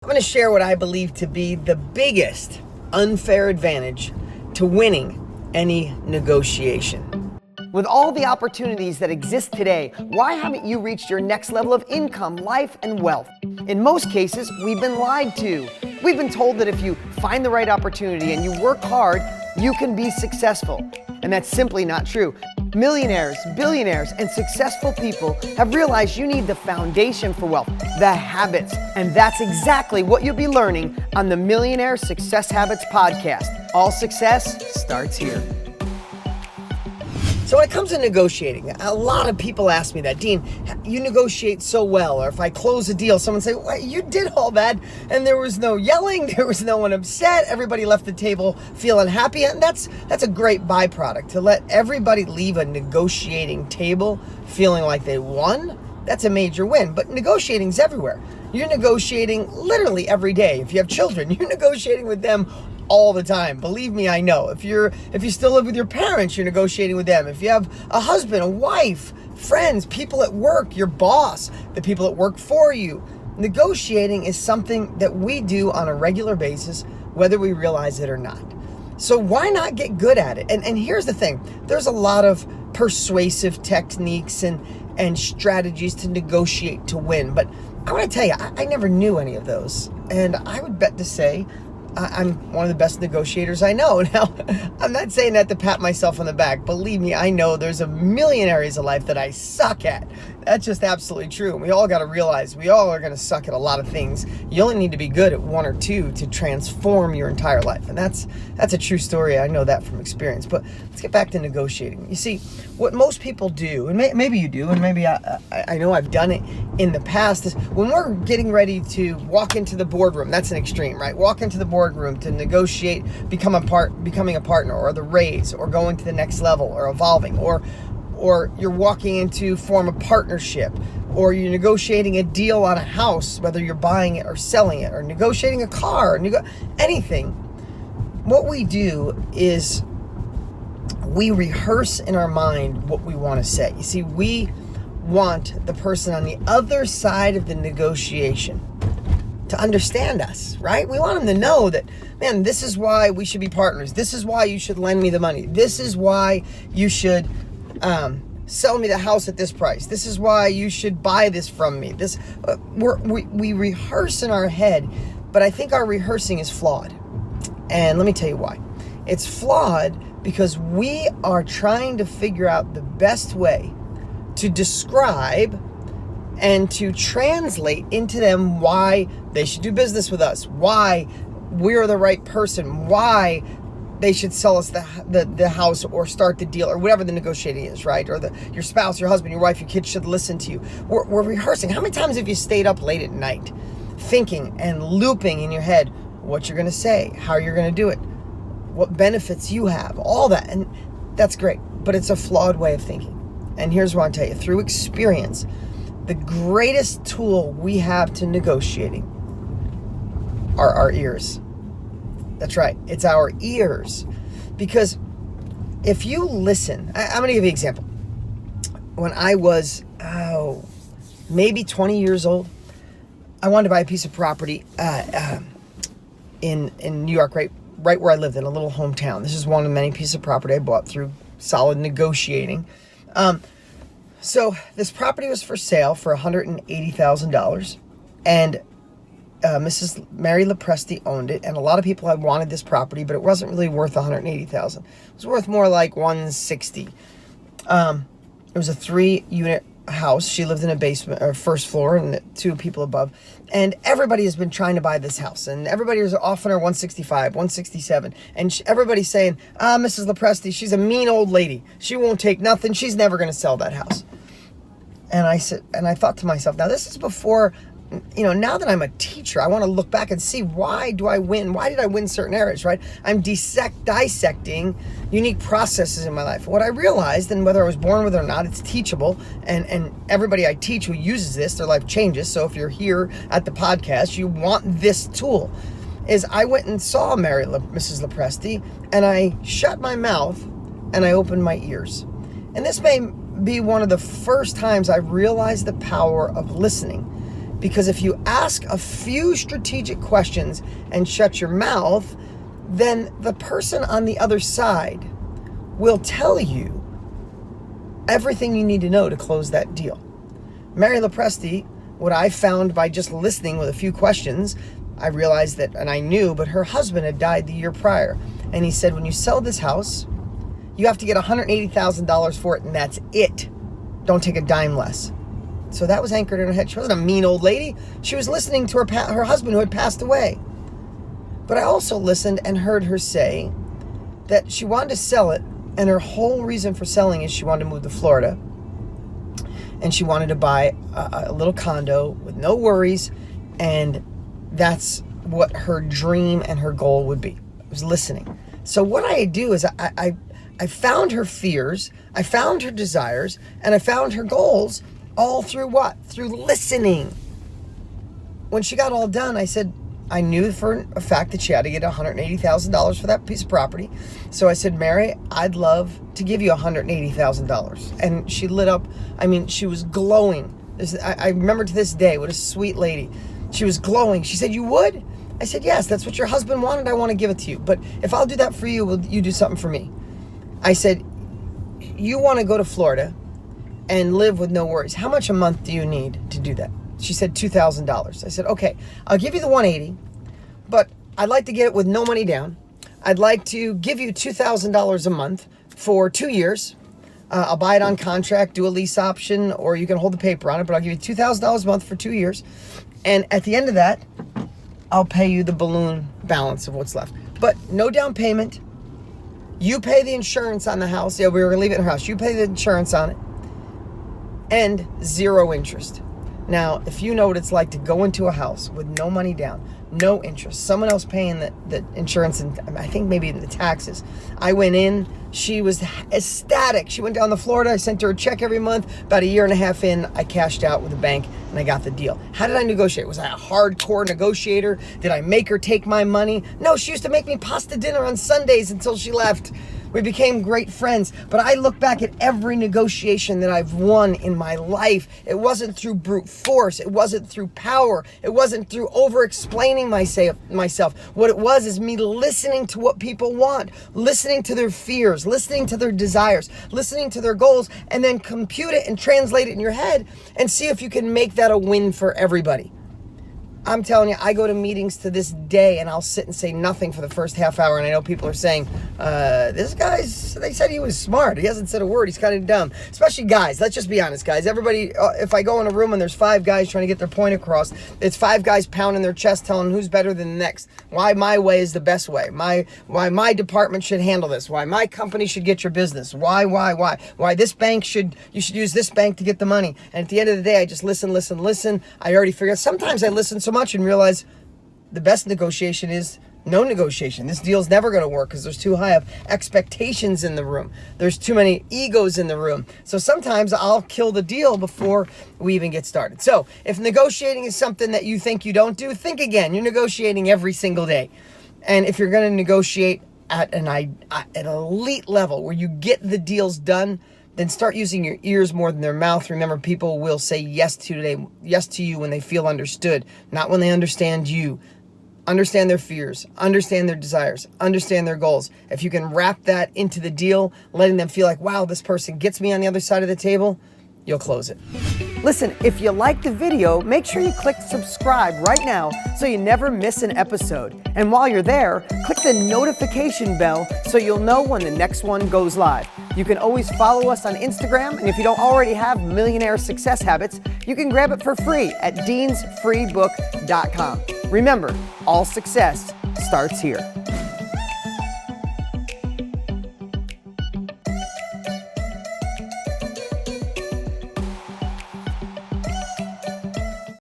I'm going to share what I believe to be the biggest unfair advantage to winning any negotiation. With all the opportunities that exist today, why haven't you reached your next level of income, life, and wealth? In most cases, we've been lied to. We've been told that if you find the right opportunity and you work hard, you can be successful. And that's simply not true. Millionaires, billionaires, and successful people have realized you need the foundation for wealth, the habits. And that's exactly what you'll be learning on the Millionaire Success Habits podcast. All success starts here. So when it comes to negotiating, a lot of people ask me that, Dean, you negotiate so well. Or if I close a deal, someone say, well, you did all that and there was no yelling, there was no one upset, everybody left the table feeling happy. And that's a great byproduct. To let everybody leave a negotiating table feeling like they won, that's a major win. But negotiating's everywhere. You're negotiating literally every day. If you have children, you're negotiating with them all the time. Believe me, I know. If you still live with your parents, you're negotiating with them. If you have a husband, a wife, friends, people at work, your boss, the people that work for you, negotiating is something that we do on a regular basis, whether we realize it or not. So why not get good at it? And here's the thing. There's a lot of persuasive techniques and strategies to negotiate to win. But I want to tell you, I never knew any of those. And I would bet to say I'm one of the best negotiators I know. Now, I'm not saying that to pat myself on the back. Believe me, I know there's a million areas of life that I suck at. That's just absolutely true. And we all got to realize we all are going to suck at a lot of things. You only need to be good at one or two to transform your entire life. And that's a true story. I know that from experience. But let's get back to negotiating. You see, what most people do, and maybe you do, and maybe I know I've done it in the past, is when we're getting ready to walk into the boardroom, that's an extreme, right? Walk into the boardroom to negotiate, becoming a partner, or the raise, or going to the next level, or evolving, or you're walking into form a partnership, or you're negotiating a deal on a house, whether you're buying it or selling it, or negotiating a car, anything. What we do is we rehearse in our mind what we want to say. You see, we want the person on the other side of the negotiation to understand us, right? We want them to know that, man, this is why we should be partners. This is why you should lend me the money. This is why you should sell me the house at this price. This is why you should buy this from me. We rehearse in our head, but I think our rehearsing is flawed. And let me tell you why. It's flawed because we are trying to figure out the best way to describe and to translate into them why they should do business with us, why we're the right person, why they should sell us the house or start the deal or whatever the negotiating is, right? Or your spouse, your husband, your wife, your kids should listen to you. We're rehearsing. How many times have you stayed up late at night thinking and looping in your head what you're going to say, how you're going to do it, what benefits you have, all that? And that's great, but it's a flawed way of thinking. And here's what I'll tell you. Through experience, the greatest tool we have to negotiating are our ears. That's right. It's our ears. Because if you listen, I'm going to give you an example. When I was, maybe 20 years old, I wanted to buy a piece of property in New York, right where I lived, in a little hometown. This is one of many pieces of property I bought through solid negotiating. So this property was for sale for $180,000, and Mrs. Mary Lepresti owned it, and a lot of people had wanted this property, but it wasn't really worth $180,000. It was worth more like $160,000. It was a 3-unit house. She lived in a basement or first floor, and 2 people above. And everybody has been trying to buy this house, and everybody was offering her $165,000, $167,000, and everybody's saying, Mrs. Lepresti, she's a mean old lady. She won't take nothing. She's never going to sell that house. And I thought to myself, now this is before, now that I'm a teacher, I want to look back and see, why do I win? Why did I win certain areas, right? I'm dissecting unique processes in my life. What I realized, and whether I was born with it or not, it's teachable. And everybody I teach who uses this, their life changes. So if you're here at the podcast, you want this tool. Is I went and saw Mrs. Lepresti, and I shut my mouth and I opened my ears. And this may be one of the first times I realized the power of listening. Because if you ask a few strategic questions and shut your mouth, then the person on the other side will tell you everything you need to know to close that deal. Mary Lopresti, what I found by just listening with a few questions, I realized that, and I knew, but her husband had died the year prior. And he said, when you sell this house, you have to get $180,000 for it, and that's it. Don't take a dime less. So that was anchored in her head. She wasn't a mean old lady. She was listening to her husband who had passed away. But I also listened and heard her say that she wanted to sell it, and her whole reason for selling is she wanted to move to Florida, and she wanted to buy a little condo with no worries, and that's what her dream and her goal would be. I was listening. So what I do is I found her fears, I found her desires, and I found her goals all through what? Through listening. When she got all done, I said, I knew for a fact that she had to get $180,000 for that piece of property. So I said, Mary, I'd love to give you $180,000. And she lit up. I mean, she was glowing. I remember to this day, what a sweet lady. She was glowing. She said, you would? I said, yes, that's what your husband wanted. I want to give it to you. But if I'll do that for you, will you do something for me? I said, you want to go to Florida and live with no worries. How much a month do you need to do that? She said $2,000. I said, okay, I'll give you the 180, but I'd like to get it with no money down. I'd like to give you $2,000 a month for 2 years. I'll buy it on contract, do a lease option, or you can hold the paper on it, but I'll give you $2,000 a month for 2 years. And at the end of that, I'll pay you the balloon balance of what's left. But no down payment. You pay the insurance on the house. Yeah, we were gonna leave it in her house. You pay the insurance on it. And 0 interest. Now, if you know what it's like to go into a house with no money down, no interest, someone else paying the insurance and I think maybe even the taxes. I went in, she was ecstatic. She went down to Florida, I sent her a check every month. About a year and a half in, I cashed out with the bank and I got the deal. How did I negotiate? Was I a hardcore negotiator? Did I make her take my money? No, she used to make me pasta dinner on Sundays until she left. We became great friends, but I look back at every negotiation that I've won in my life. It wasn't through brute force. It wasn't through power. It wasn't through over-explaining myself. What it was is me listening to what people want, listening to their fears, listening to their desires, listening to their goals, and then compute it and translate it in your head and see if you can make that a win for everybody. I'm telling you, I go to meetings to this day and I'll sit and say nothing for the first half hour. And I know people are saying, this guy's, they said he was smart. He hasn't said a word. He's kind of dumb. Especially guys. Let's just be honest, guys. Everybody, if I go in a room and there's 5 guys trying to get their point across, it's 5 guys pounding their chest telling who's better than the next. Why my way is the best way. Why my department should handle this. Why my company should get your business. Why this bank you should use this bank to get the money. And at the end of the day, I just listen. I already figured, sometimes I listen so much and realize the best negotiation is no negotiation. This deal's never going to work because there's too high of expectations in the room. There's too many egos in the room. So sometimes I'll kill the deal before we even get started. So if negotiating is something that you think you don't do, think again. You're negotiating every single day. And if you're going to negotiate at an elite level where you get the deals done, then start using your ears more than their mouth. Remember, people will say yes to you when they feel understood, not when they understand you. Understand their fears, understand their desires, understand their goals. If you can wrap that into the deal, letting them feel like, wow, this person gets me on the other side of the table, you'll close it. Listen, if you liked the video, make sure you click subscribe right now so you never miss an episode. And while you're there, click the notification bell so you'll know when the next one goes live. You can always follow us on Instagram, and if you don't already have Millionaire Success Habits, you can grab it for free at deansfreebook.com. Remember, all success starts here.